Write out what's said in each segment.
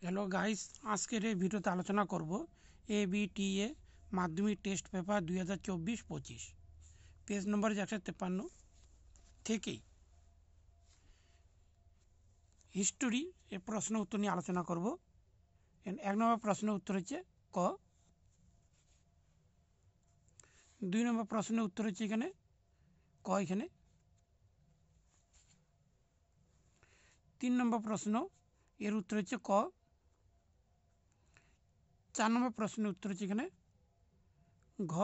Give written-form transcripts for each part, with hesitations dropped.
Hello guys, আজকের এই ভিডিওতে আলোচনা করব এবিটিএ মাধ্যমিক টেস্ট পেপার 2024-25 পেজ নম্বর 153 থেকেই হিস্টোরি এর প্রশ্ন উত্তর নিয়ে আলোচনা করব। এক নম্বর প্রশ্নের উত্তর হচ্ছে ক। 2 নম্বর প্রশ্নের উত্তর হচ্ছে এখানে ক। এখানে 3 নম্বর প্রশ্ন এর উত্তর হচ্ছে ক। 4 নম্বর প্রশ্নের উত্তর হচ্ছে এখানে ঘ।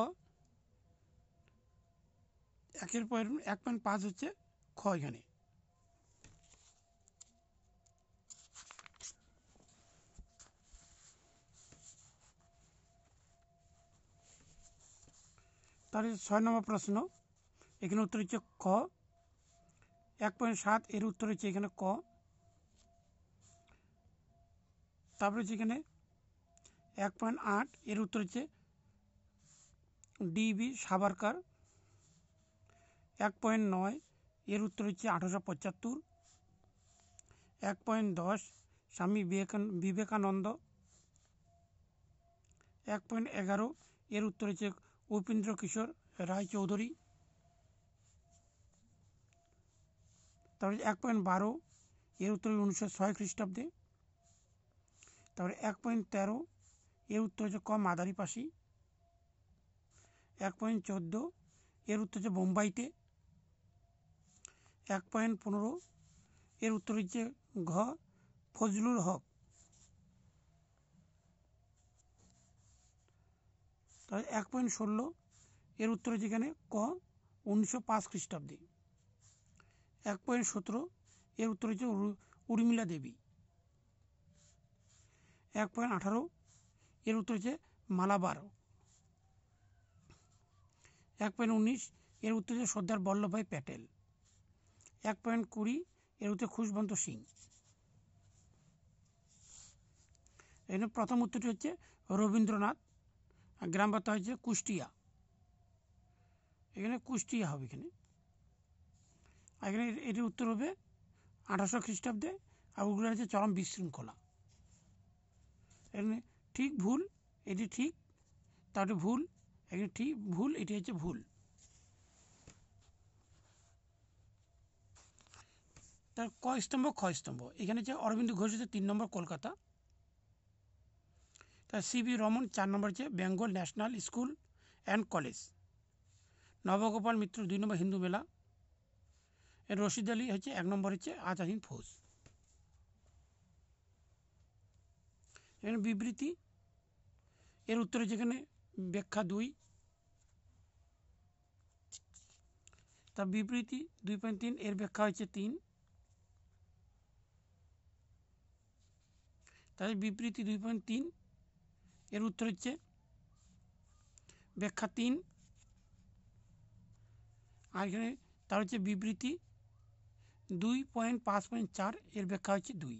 1.5 হচ্ছে খ। এখানে তার 6 নম্বর প্রশ্ন এখানে উত্তর হচ্ছে খ। 1.7 এর উত্তর হচ্ছে এখানে ক। তারপরে হচ্ছে এখানে 1.8 এর উত্তর হচ্ছে ডিবি সাভারকার। 1.9 এর উত্তর হচ্ছে 1875। 1.10 স্বামী বিবেকানন্দ। 1.11 এর উত্তর হচ্ছে উপেন্দ্র কিশোর রায় চৌধুরী। তারপরে 1.12 এর উত্তর 1906 খ্রিস্টাব্দে। তারপরে 1.13 এর উত্তর হচ্ছে ক মাদারি পাশি। 1.14 এর উত্তর হচ্ছে বোম্বাইতে। 1.15 এর উত্তর হচ্ছে ঘ ফজলুল হক। তাহলে 1.16 এর উত্তর হচ্ছে এখানে ক 1905 খ্রিস্টাব্দে। 1.17 এর উত্তর হচ্ছে উর্মিলা দেবী। 1.18 এর উত্তর হচ্ছে মালাবার। 1.19 এর উত্তর হচ্ছে সর্দার বল্লভভাই প্যাটেল। 1.20 এর উত্তর খুশবন্ত সিং। এখানে প্রথম উত্তরটি হচ্ছে রবীন্দ্রনাথ। গ্রাম বার্তা হচ্ছে কুষ্টিয়া। এখানে কুষ্টিয়া হবে। এখানে এটির উত্তর হবে 1800 খ্রিস্টাব্দে। আর ওগুলো হচ্ছে চরম বিশৃঙ্খলা। এখানে ঠিক ভুল, এটি ঠিক, তারপরে ভুল, এখানে ঠিক ভুল, এটি হচ্ছে ভুল। তার ক স্তম্ভ খ স্তম্ভ এখানে হচ্ছে অরবিন্দ ঘোষ হচ্ছে 3 নম্বর কলকাতা। তার সিবি রমন 4 নম্বর হচ্ছে Bengal National School and College. Nabagopal Mitra 2 নম্বর হিন্দু মেলা। রশিদ আলী হচ্ছে 1 নম্বর হচ্ছে আজাহিন ফৌজ। এখানে বিবৃতি এর উত্তরে যেখানে ব্যাখ্যা 2। তার বিবৃতি 2.3 এর ব্যাখ্যা হচ্ছে 3। তাদের বিবৃতি 2.3 এর উত্তর হচ্ছে ব্যাখ্যা 3। আর এখানে তার হচ্ছে বিবৃতি 2.5.4 এর ব্যাখ্যা হচ্ছে 2।